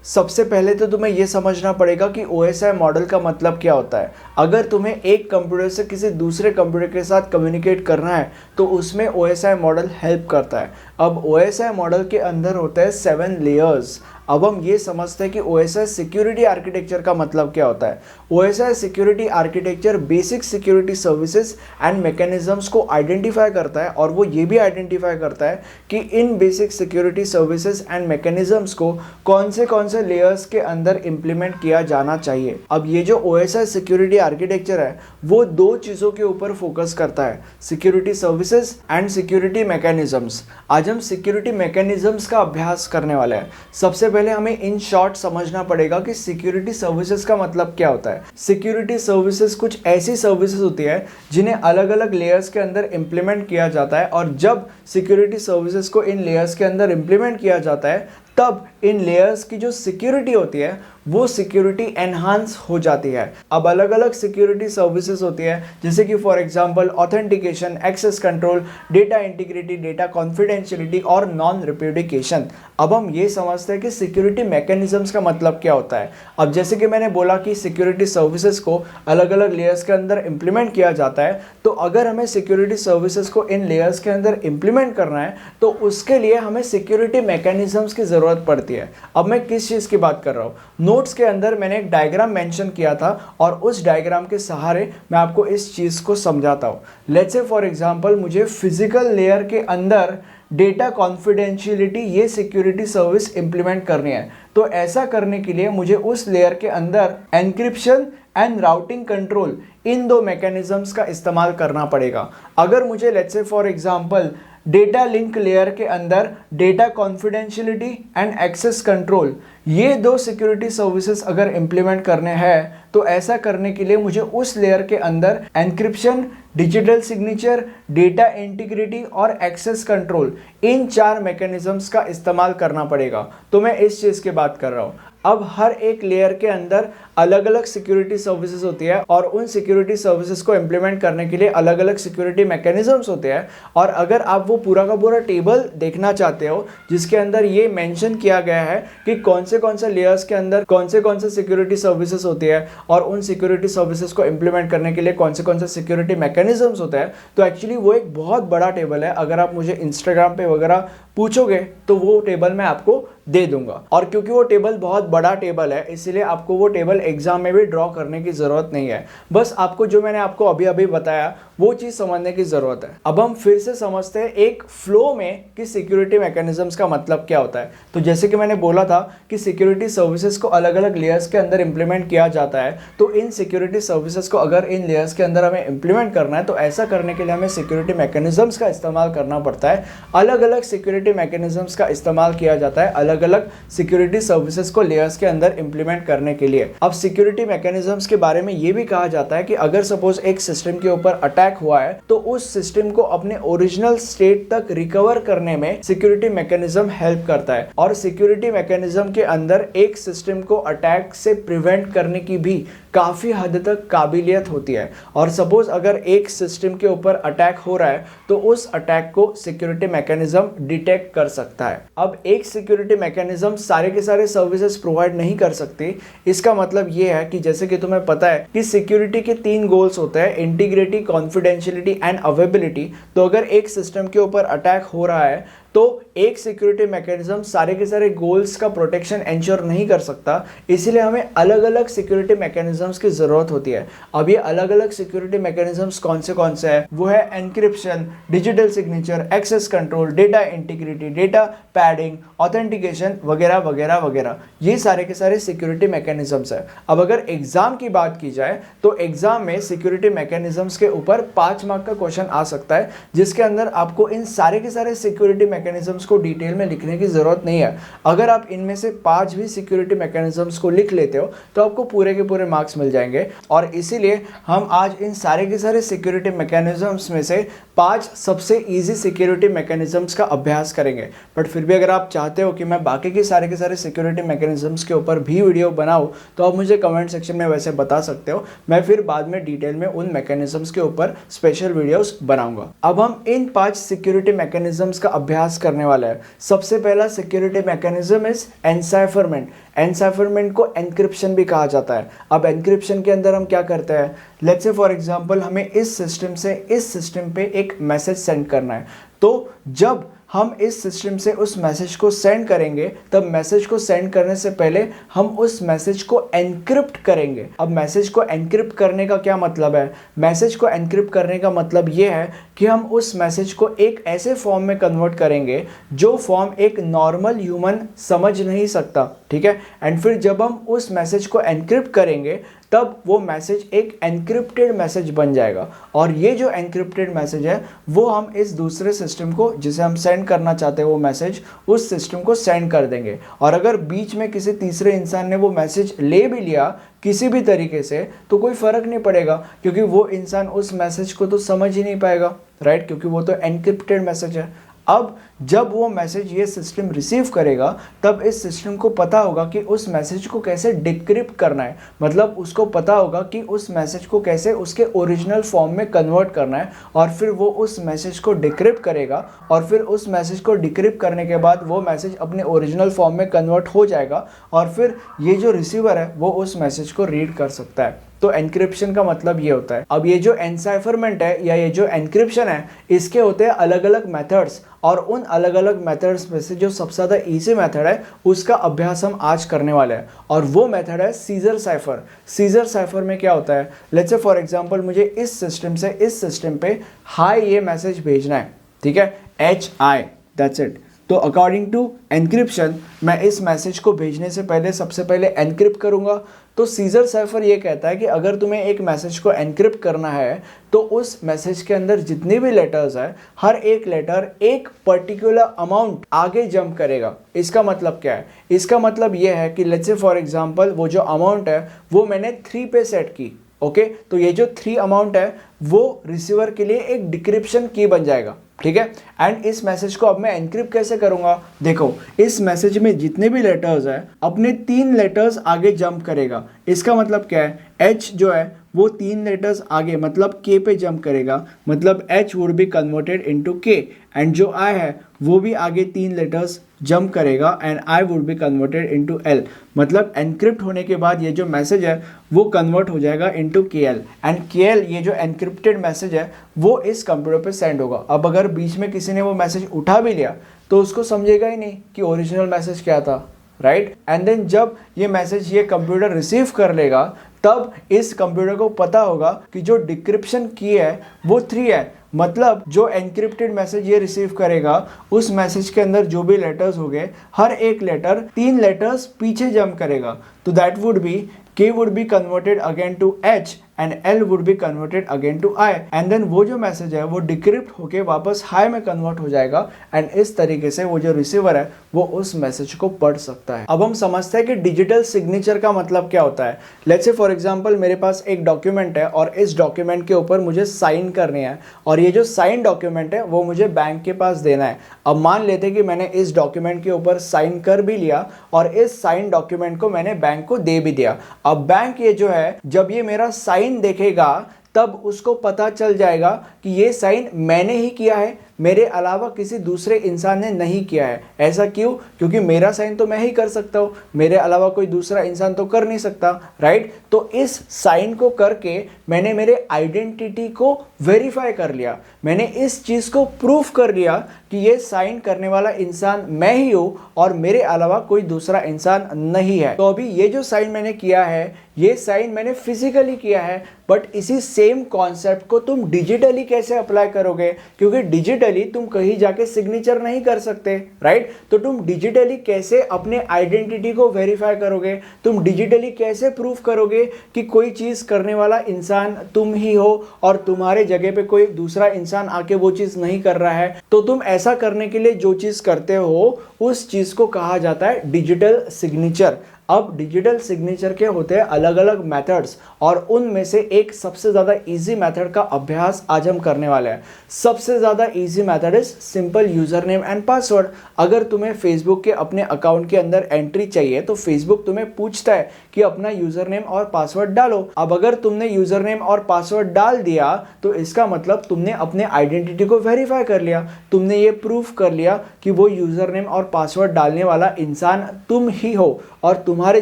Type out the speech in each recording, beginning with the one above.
सबसे पहले तो तुम्हें यह समझना पड़ेगा कि OSI मॉडल का मतलब क्या होता है। अगर तुम्हें एक कंप्यूटर से किसी दूसरे कंप्यूटर के साथ कम्युनिकेट करना है तो उसमें OSI मॉडल हेल्प करता है। अब OSI मॉडल के अंदर होता है 7 लेयर्स। अब हम ये समझते हैं कि OSI सिक्योरिटी आर्किटेक्चर का मतलब क्या होता है। OSI security architecture basic security services and mechanisms को आइडेंटिफाई करता है और वो ये भी आइडेंटिफाई करता है कि इन basic security services and mechanisms को कौन से लेयर्स के अंदर इंप्लीमेंट किया जाना चाहिए। अब ये जो OSI सिक्योरिटी आर्किटेक्चर है वो दो चीज़ों के ऊपर फोकस करता है, security services and security mechanisms. आज हम सिक्योरिटी मैकेनिज्म्स का अभ्यास करने वाले हैं। सबसे पहले हमें इन शॉर्ट समझना पड़ेगा कि सिक्योरिटी सर्विसेज का मतलब क्या होता है। सिक्योरिटी सर्विसेज कुछ ऐसी सर्विसेज होती है जिन्हें अलग अलग लेयर्स के अंदर इंप्लीमेंट किया जाता है और जब सिक्योरिटी सर्विसेज को इन लेयर्स के अंदर इंप्लीमेंट किया जाता है तब इन लेयर्स की जो सिक्योरिटी होती है वो सिक्योरिटी एनहांस हो जाती है। अब अलग अलग सिक्योरिटी सर्विसेज होती है जैसे कि for example authentication, access control, data integrity, data confidentiality और नॉन रिप्यूडिकेशन। अब हम ये समझते हैं कि सिक्योरिटी मैकेनिज्म्स का मतलब क्या होता है। अब जैसे कि मैंने बोला कि सिक्योरिटी सर्विसेज को अलग अलग लेयर्स के अंदर इंप्लीमेंट किया जाता है, तो अगर हमें सिक्योरिटी सर्विसेज को इन लेयर्स के अंदर इंप्लीमेंट करना है तो उसके लिए हमें सिक्योरिटी मैकेनिज्म्स की ज़रूरत पड़ती है। अब मैं किस चीज़ की बात कर रहा हूँ, नोट्स के अंदर मैंने एक डायग्राम मेंशन किया था और उस डायग्राम के सहारे मैं आपको इस चीज़ को समझाता हूँ। लेट्स से फॉर एग्जांपल मुझे फिजिकल लेयर के अंदर डेटा कॉन्फिडेंशियलिटी ये सिक्योरिटी सर्विस इंप्लीमेंट करनी है। तो ऐसा करने के लिए मुझे उस लेयर के अंदर एन्क्रिप्शन एंड राउटिंग कंट्रोल इन दो मैकेनिज्म्स का इस्तेमाल करना पड़ेगा। अगर मुझे let's say for example data link layer के अंदर data confidentiality and access control ये दो सिक्योरिटी सर्विसेज अगर इंप्लीमेंट करने हैं तो ऐसा करने के लिए मुझे उस लेयर के अंदर encryption, digital signature, data integrity और एक्सेस कंट्रोल इन 4 मैकेनिज्म्स का इस्तेमाल करना पड़ेगा। तो मैं इस चीज़ की बात कर रहा हूँ। अब हर एक लेयर के अंदर अलग अलग सिक्योरिटी सर्विसेज होती है और उन सिक्योरिटी सर्विसेज को इंप्लीमेंट करने के लिए अलग अलग सिक्योरिटी मैकेनिज्म्स होते हैं। और अगर आप वो पूरा का पूरा टेबल देखना चाहते हो जिसके अंदर ये मेंशन किया गया है कि कौन से लेयर्स के अंदर कौन से सिक्योरिटी सर्विसेज होती है और उन सिक्योरिटी सर्विसेज को इंप्लीमेंट करने के लिए कौन से सिक्योरिटी मैकेनिज्म्स होते हैं, तो एक्चुअली वो एक बहुत बड़ा टेबल है। अगर आप मुझे इंस्टाग्राम पे वगैरह पूछोगे तो वो टेबल मैं आपको दे दूंगा। और क्योंकि वो टेबल बहुत बड़ा टेबल है इसलिए आपको वो टेबल एग्जाम में भी ड्रॉ करने की ज़रूरत नहीं है। बस आपको जो मैंने आपको अभी अभी बताया वो चीज़ समझने की ज़रूरत है। अब हम फिर से समझते हैं एक फ्लो में कि सिक्योरिटी मैकेनिज्म्स का मतलब क्या होता है। तो जैसे कि मैंने बोला था कि सिक्योरिटी सर्विसेज को अलग अलग लेयर्स के अंदर इंप्लीमेंट किया जाता है, तो इन सिक्योरिटी सर्विसेज को अगर इन लेयर्स के अंदर हमें इंप्लीमेंट करना है तो ऐसा करने के लिए हमें सिक्योरिटी मैकेनिज्म्स का इस्तेमाल करना पड़ता है। अलग अलग सिक्योरिटी मैकेनिज्म्स का इस्तेमाल किया जाता है अलग अलग सिक्योरिटी सर्विसेज को लेयर्स के अंदर इंप्लीमेंट करने के लिए। अब सिक्योरिटी मैकेनिज्म्स के बारे में ये भी कहा जाता है कि अगर सपोज एक सिस्टम के ऊपर अटैक हुआ है तो उस सिस्टम को अपने ओरिजिनल स्टेट तक रिकवर करने में सिक्योरिटी मैकेनिज्म हेल्प करता है। और सिक्योरिटी मैकेनिज्म के अंदर एक सिस्टम को अटैक से प्रिवेंट करने की भी काफ़ी हद तक काबिलियत होती है। और सपोज अगर एक सिस्टम के ऊपर अटैक हो रहा है तो उस अटैक को सिक्योरिटी मैकेनिज्म डिटेक्ट कर सकता है। अब एक सिक्योरिटी मैकेनिज्म सारे के सारे सर्विसेज प्रोवाइड नहीं कर सकती। इसका मतलब ये है कि जैसे कि तुम्हें पता है कि सिक्योरिटी के 3 गोल्स होते हैं, इंटीग्रिटी, कॉन्फिडेंशियलिटी एंड अवेलेबिलिटी। तो अगर एक सिस्टम के ऊपर अटैक हो रहा है तो एक सिक्योरिटी मैकेनिज्म सारे के सारे गोल्स का प्रोटेक्शन एंश्योर नहीं कर सकता, इसलिए हमें अलग अलग सिक्योरिटी मैकेनिज्म्स की ज़रूरत होती है। अब ये अलग अलग सिक्योरिटी मैकेनिज्म्स कौन से हैं? वो है encryption, digital signature, access control, data integrity, data padding, authentication वगैरह वगैरह वगैरह। ये सारे के सारे सिक्योरिटी मैकेनिज्म्स है। अब अगर एग्जाम की बात की जाए तो एग्जाम में सिक्योरिटी मैकेनिज्म्स के ऊपर 5 मार्क का क्वेश्चन आ सकता है जिसके अंदर आपको इन सारे के सारे सिक्योरिटी मैकेनिज्म्स को डिटेल में लिखने की ज़रूरत नहीं है। अगर आप इनमें से 5 भी सिक्योरिटी मैकेनिज्म्स को लिख लेते हो तो आपको पूरे के पूरे मार्क्स मिल जाएंगे। और इसीलिए हम आज इन सारे के सारे सिक्योरिटी मैकेनिज्म्स में से 5 सबसे इजी सिक्योरिटी मैकेनिज्म्स का अभ्यास करेंगे। बट फिर भी अगर आप चाहते हो कि मैं बाकी के सारे सिक्योरिटी मैकेनिज्म्स के ऊपर भी वीडियो बनाऊं तो आप मुझे कमेंट सेक्शन में वैसे बता सकते हो। मैं फिर बाद में डिटेल में उन मैकेनिज्म्स के ऊपर स्पेशल वीडियोस बनाऊंगा। अब हम इन 5 सिक्योरिटी मैकेनिज्म्स का अभ्यास अभ्यास करने वाले हैं। सबसे पहला सिक्योरिटी मैकेनिज्म इज एनसाइफरमेंट। एनसाइफरमेंट को एनक्रिप्शन भी कहा जाता है। अब एनक्रिप्शन के अंदर हम क्या करते हैं, लेट्स से फॉर एग्जांपल हमें इस सिस्टम से इस सिस्टम पे एक मैसेज सेंड करना है। तो जब हम इस सिस्टम से उस मैसेज को सेंड करेंगे, तब मैसेज को सेंड करने से पहले हम उस मैसेज को एनक्रिप्ट करेंगे। अब मैसेज को एनक्रिप्ट करने का क्या मतलब है? मैसेज को एनक्रिप्ट करने का मतलब ये है कि हम उस मैसेज को एक ऐसे फॉर्म में कन्वर्ट करेंगे जो फॉर्म एक नॉर्मल ह्यूमन समझ नहीं सकता, ठीक है। एंड फिर जब हम उस मैसेज को एनक्रिप्ट करेंगे तब वो मैसेज एक एनक्रिप्टेड मैसेज बन जाएगा, और ये जो एनक्रिप्टेड मैसेज है वो हम इस दूसरे सिस्टम को, जिसे हम सेंड करना चाहते हैं वो मैसेज, उस सिस्टम को सेंड कर देंगे। और अगर बीच में किसी तीसरे इंसान ने वो मैसेज ले भी लिया किसी भी तरीके से, तो कोई फ़र्क नहीं पड़ेगा, क्योंकि वो इंसान उस मैसेज को तो समझ ही नहीं पाएगा, राइट, क्योंकि वो तो एनक्रिप्टेड मैसेज है। अब जब वो मैसेज ये सिस्टम रिसीव करेगा, तब इस सिस्टम को पता होगा कि उस मैसेज को कैसे डिक्रिप्ट करना है, मतलब उसको पता होगा कि उस मैसेज को कैसे उसके ओरिजिनल फॉर्म में कन्वर्ट करना है, और फिर वो उस मैसेज को डिक्रिप्ट करेगा, और फिर उस मैसेज को डिक्रिप्ट करने के बाद वो मैसेज अपने ओरिजिनल फॉर्म में कन्वर्ट हो जाएगा, और फिर ये जो रिसीवर है वो उस मैसेज को रीड कर सकता है। तो एनक्रिप्शन का मतलब ये होता है। अब ये जो एनसाइफरमेंट है या ये जो एनक्रिप्शन है, इसके होते हैं अलग अलग मेथड्स, और उन अलग अलग मेथड्स में से जो सबसे ज़्यादा ईजी मेथड है उसका अभ्यास हम आज करने वाले हैं, और वो मेथड है सीजर साइफर। सीजर साइफर में क्या होता है, लेट्स से फॉर एग्जांपल मुझे इस सिस्टम से इस सिस्टम पे हाई ये मैसेज भेजना है, ठीक है, HI, दैट्स इट। तो अकॉर्डिंग टू एनक्रिप्शन मैं इस मैसेज को भेजने से पहले सबसे पहले एनक्रिप्ट करूंगा। तो सीजर साइफर ये कहता है कि अगर तुम्हें एक मैसेज को एनक्रिप्ट करना है तो उस मैसेज के अंदर जितने भी लेटर्स है, हर एक लेटर एक पर्टिकुलर अमाउंट आगे जंप करेगा। इसका मतलब क्या है? इसका मतलब ये है कि लेट्स से फॉर एग्जांपल वो जो अमाउंट है वो मैंने 3 पे सेट की, ओके, तो ये जो 3 अमाउंट है वो रिसीवर के लिए एक डिक्रिप्शन की बन जाएगा, ठीक है। एंड इस मैसेज को अब मैं एनक्रिप्ट कैसे करूंगा? देखो, इस मैसेज में जितने भी लेटर्स है अपने 3 लेटर्स आगे जंप करेगा। इसका मतलब क्या है? H जो है वो 3 लेटर्स आगे मतलब K पे जंप करेगा, मतलब H would be converted into K, and जो I है वो भी आगे 3 लेटर्स जंप करेगा and I would be converted into L, मतलब एनक्रिप्ट होने के बाद ये जो मैसेज है वो कन्वर्ट हो जाएगा इनटू KL, एंड KL ये जो एनक्रिप्टेड मैसेज है वो इस कंप्यूटर पे सेंड होगा। अब अगर बीच में किसी ने वो मैसेज उठा भी लिया तो उसको समझेगा ही नहीं कि ओरिजिनल मैसेज क्या था, राइट। एंड देन जब ये मैसेज ये कंप्यूटर रिसीव कर लेगा तब इस कंप्यूटर को पता होगा कि जो डिक्रिप्शन की है वो 3 है, मतलब जो एनक्रिप्टेड मैसेज ये रिसीव करेगा उस मैसेज के अंदर जो भी लेटर्स हो गए, हर एक लेटर 3 लेटर्स पीछे जंप करेगा। तो that would be K would be converted again to H and L would be converted again to I, and then वो जो मैसेज है वो डिक्रिप्ट होके वापस हाई में कन्वर्ट हो जाएगा, एंड इस तरीके से वो जो रिसीवर है वो उस मैसेज को पढ़ सकता है। अब हम समझते हैं कि डिजिटल सिग्नेचर का मतलब क्या होता है। लेट्स से फॉर एग्जांपल मेरे पास एक डॉक्यूमेंट है और इस डॉक्यूमेंट के ऊपर मुझे साइन करनी है, और ये जो साइन डॉक्यूमेंट है वो मुझे बैंक के पास देना है। अब मान लेते हैं कि मैंने इस डॉक्यूमेंट के ऊपर साइन कर भी लिया और इस साइन डॉक्यूमेंट को मैंने बैंक को दे भी दिया। अब बैंक ये जो है जब ये मेरा साइन देखेगा तब उसको पता चल जाएगा कि ये साइन मैंने ही किया है, मेरे अलावा किसी दूसरे इंसान ने नहीं किया है। ऐसा क्यों? क्योंकि मेरा साइन तो मैं ही कर सकता हूँ, मेरे अलावा कोई दूसरा इंसान तो कर नहीं सकता, राइट। तो इस साइन को करके मैंने मेरे आइडेंटिटी को वेरीफाई कर लिया, मैंने इस चीज़ को प्रूफ कर लिया कि ये साइन करने वाला इंसान मैं ही हूँ और मेरे अलावा कोई दूसरा इंसान नहीं है। तो अभी ये जो साइन मैंने किया है ये साइन मैंने फिजिकली किया है, बट इसी सेम कॉन्सेप्ट को तुम डिजिटली कैसे अप्लाई करोगे? क्योंकि डिजिटली तुम कहीं जाके सिग्नेचर नहीं कर सकते, राइट। तो तुम डिजिटली कैसे अपने आइडेंटिटी को वेरीफाई करोगे? तुम डिजिटली कैसे प्रूफ करोगे कि कोई चीज़ करने वाला इंसान तुम ही हो और तुम्हारे जगह पे कोई दूसरा इंसान आके वो चीज़ नहीं कर रहा है? तो तुम ऐसा करने के लिए जो चीज़ करते हो उस चीज़ को कहा जाता है डिजिटल सिग्नेचर। अब डिजिटल सिग्नेचर के होते हैं अलग अलग मेथड्स, और उनमें से एक सबसे ज़्यादा इजी मेथड का अभ्यास आज हम करने वाले हैं। सबसे ज़्यादा easy method is simple user name and password. अगर तुम्हें फेसबुक के अपने अकाउंट के अंदर एंट्री चाहिए तो फेसबुक तुम्हें पूछता है कि अपना यूज़र नेम और पासवर्ड डालो। अब अगर तुमने यूज़र नेम और पासवर्ड डाल दिया तो इसका मतलब तुमने अपने आइडेंटिटी को वेरीफाई कर लिया, तुमने ये प्रूफ कर लिया कि वो यूज़र नेम और पासवर्ड डालने वाला इंसान तुम ही हो और तुम्हारे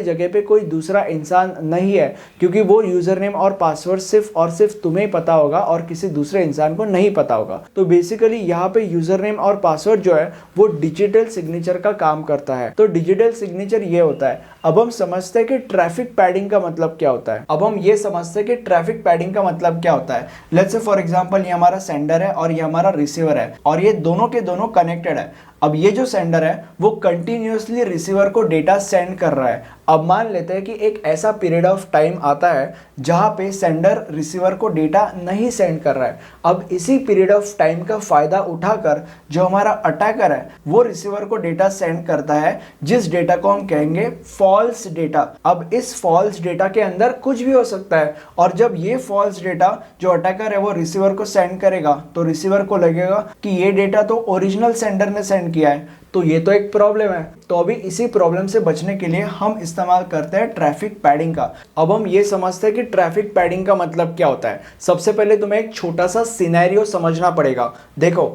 जगह पे कोई दूसरा इंसान नहीं है, क्योंकि वो यूज़र नेम और पासवर्ड सिर्फ और सिर्फ तुम्हें पता होगा और किसी दूसरे इंसान को नहीं पता होगा। तो बेसिकली यहाँ पे यूज़र नेम और पासवर्ड जो है वो डिजिटल सिग्नेचर का काम करता है। तो डिजिटल सिग्नेचर ये होता है। अब हम समझते हैं कि ट्रैफिक पैडिंग का मतलब क्या होता है। अब हम ये समझते हैं कि ट्रैफिक पैडिंग का मतलब क्या होता है। लेट्स से फॉर एग्जांपल ये हमारा सेंडर है और ये हमारा रिसीवर है और ये दोनों के दोनों कनेक्टेड है। अब ये जो सेंडर है वो कंटिन्यूअसली रिसीवर को डेटा सेंड कर रहा है। अब मान लेते हैं कि एक ऐसा पीरियड ऑफ टाइम आता है जहाँ पे सेंडर रिसीवर को डेटा नहीं सेंड कर रहा है। अब इसी पीरियड ऑफ टाइम का फ़ायदा उठाकर जो हमारा अटैकर है वो रिसीवर को डेटा सेंड करता है, जिस डेटा को हम कहेंगे फॉल्स डेटा। अब इस फॉल्स डेटा के अंदर कुछ भी हो सकता है, और जब ये फॉल्स डेटा जो अटैकर है वो रिसीवर को सेंड करेगा तो रिसीवर को लगेगा कि ये डेटा तो ओरिजिनल सेंडर ने सेंड किया है, तो ये तो एक प्रॉब्लम है। तो अभी इसी प्रॉब्लम से बचने के लिए हम इस्तेमाल करते हैं ट्रैफिक पैडिंग का। अब हम ये समझते हैं कि ट्रैफिक पैडिंग का मतलब क्या होता है। सबसे पहले तुम्हें एक छोटा सा सिनेरियो समझना पड़ेगा। देखो,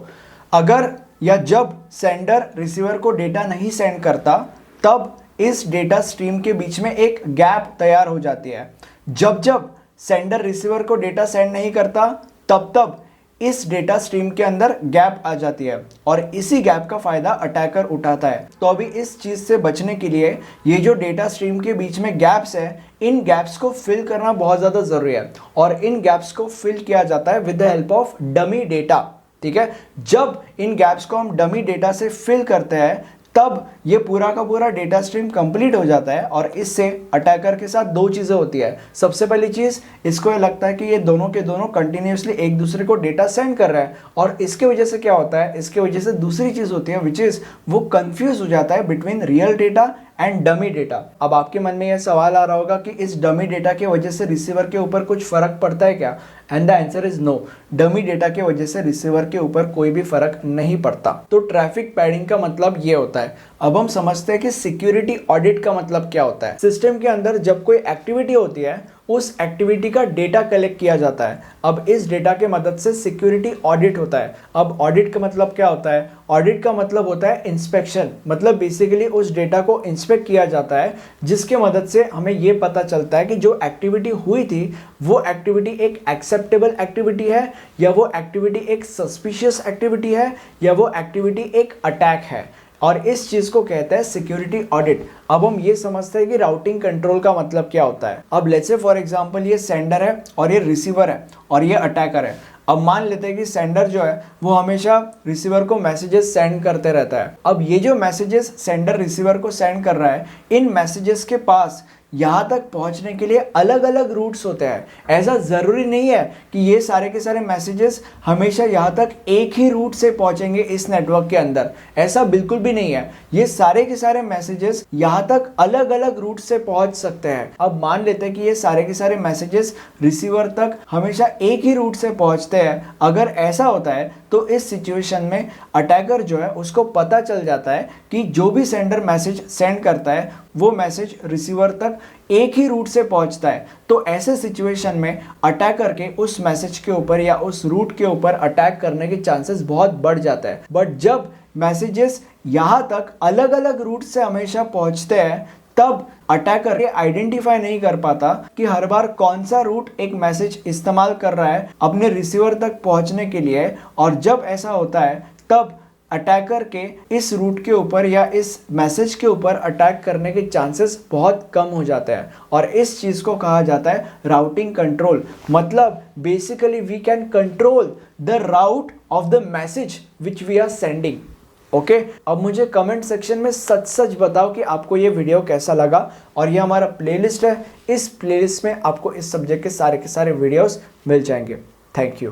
अगर या जब सेंडर रिसीवर को डेटा नहीं सेंड करता तब इस डेटा स्ट्रीम के बीच में एक गैप तैयार हो जाती है। जब जब सेंडर रिसीवर को डेटा सेंड नहीं करता तब तब इस डेटा स्ट्रीम के अंदर गैप आ जाती है और इसी गैप का फायदा अटैकर उठाता है। तो अभी इस चीज से बचने के लिए ये जो डेटा स्ट्रीम के बीच में गैप्स है, इन गैप्स को फिल करना बहुत ज़्यादा ज़रूरी है और इन गैप्स को फिल किया जाता है with the help of dummy data. ठीक है, जब इन गैप्स को हम डमी डेटा से फिल करते हैं तब ये पूरा का पूरा डेटा स्ट्रीम कंप्लीट हो जाता है और इससे अटैकर के साथ दो चीज़ें होती है। सबसे पहली चीज़, इसको ये लगता है कि ये दोनों के दोनों कंटिन्यूसली एक दूसरे को डेटा सेंड कर रहा है और इसके वजह से क्या होता है, इसके वजह से दूसरी चीज़ होती है विच इज़ वो कंफ्यूज हो जाता है between real data and dummy data. अब आपके मन में यह सवाल आ रहा होगा कि इस डमी डेटा की वजह से रिसीवर के ऊपर कुछ फर्क पड़ता है क्या? And the answer is no. Dummy data की वजह से रिसीवर के ऊपर कोई भी फर्क नहीं पड़ता। तो ट्रैफिक पैडिंग का मतलब ये होता है। अब हम समझते हैं कि सिक्योरिटी ऑडिट का मतलब क्या होता है। सिस्टम के अंदर जब कोई एक्टिविटी होती है उस एक्टिविटी का डेटा कलेक्ट किया जाता है। अब इस डेटा के मदद से सिक्योरिटी ऑडिट होता है। अब ऑडिट का मतलब क्या होता है? ऑडिट का मतलब होता है इंस्पेक्शन। मतलब बेसिकली उस डेटा को इंस्पेक्ट किया जाता है जिसके मदद से हमें ये पता चलता है कि जो एक्टिविटी हुई थी वो एक्टिविटी एक एक्सेप्टेबल एक्टिविटी है या वो एक्टिविटी एक सस्पिशियस एक्टिविटी है या वो एक्टिविटी एक अटैक है, और इस चीज को कहते हैं सिक्योरिटी ऑडिट। अब हम ये समझते हैं कि राउटिंग कंट्रोल का मतलब क्या होता है। अब लेट्स से फॉर एग्जांपल ये सेंडर है और ये रिसीवर है और ये अटैकर है। अब मान लेते हैं कि सेंडर जो है वो हमेशा रिसीवर को मैसेजेस सेंड करते रहता है। अब ये जो मैसेजेस सेंडर रिसीवर को सेंड कर रहा है, इन मैसेजेस के पास यहाँ तक पहुँचने के लिए अलग अलग रूट्स होते हैं। ऐसा ज़रूरी नहीं है कि ये सारे के सारे मैसेजेस हमेशा यहाँ तक एक ही रूट से पहुँचेंगे इस नेटवर्क के अंदर, ऐसा बिल्कुल भी नहीं है। ये सारे के सारे मैसेजेस यहाँ तक अलग अलग रूट से पहुँच सकते हैं। अब मान लेते हैं कि ये सारे के सारे मैसेजेस रिसीवर तक हमेशा एक ही रूट से पहुँचते हैं। अगर ऐसा होता है तो इस सिचुएशन में अटैकर जो है उसको पता चल जाता है कि जो भी सेंडर मैसेज सेंड करता है वो मैसेज रिसीवर तक एक ही रूट से पहुंचता है। तो ऐसे सिचुएशन में अटैकर के उस मैसेज के ऊपर या उस रूट के ऊपर अटैक करने के चांसेस बहुत बढ़ जाता है। बट जब मैसेजेस यहाँ तक अलग अलग रूट से हमेशा पहुंचते हैं तब अटैकर ये आइडेंटिफाई नहीं कर पाता कि हर बार कौन सा रूट एक मैसेज इस्तेमाल कर रहा है अपने रिसीवर तक पहुंचने के लिए, और जब ऐसा होता है तब अटैकर के इस रूट के ऊपर या इस मैसेज के ऊपर अटैक करने के चांसेस बहुत कम हो जाते हैं। और इस चीज़ को कहा जाता है राउटिंग कंट्रोल। मतलब basically we can control the route of the message which we are sending. Okay, अब मुझे कमेंट सेक्शन में सच सच बताओ कि आपको ये वीडियो कैसा लगा। और ये हमारा प्लेलिस्ट है, इस प्लेलिस्ट में आपको इस सब्जेक्ट के सारे वीडियोस मिल जाएंगे। Thank you.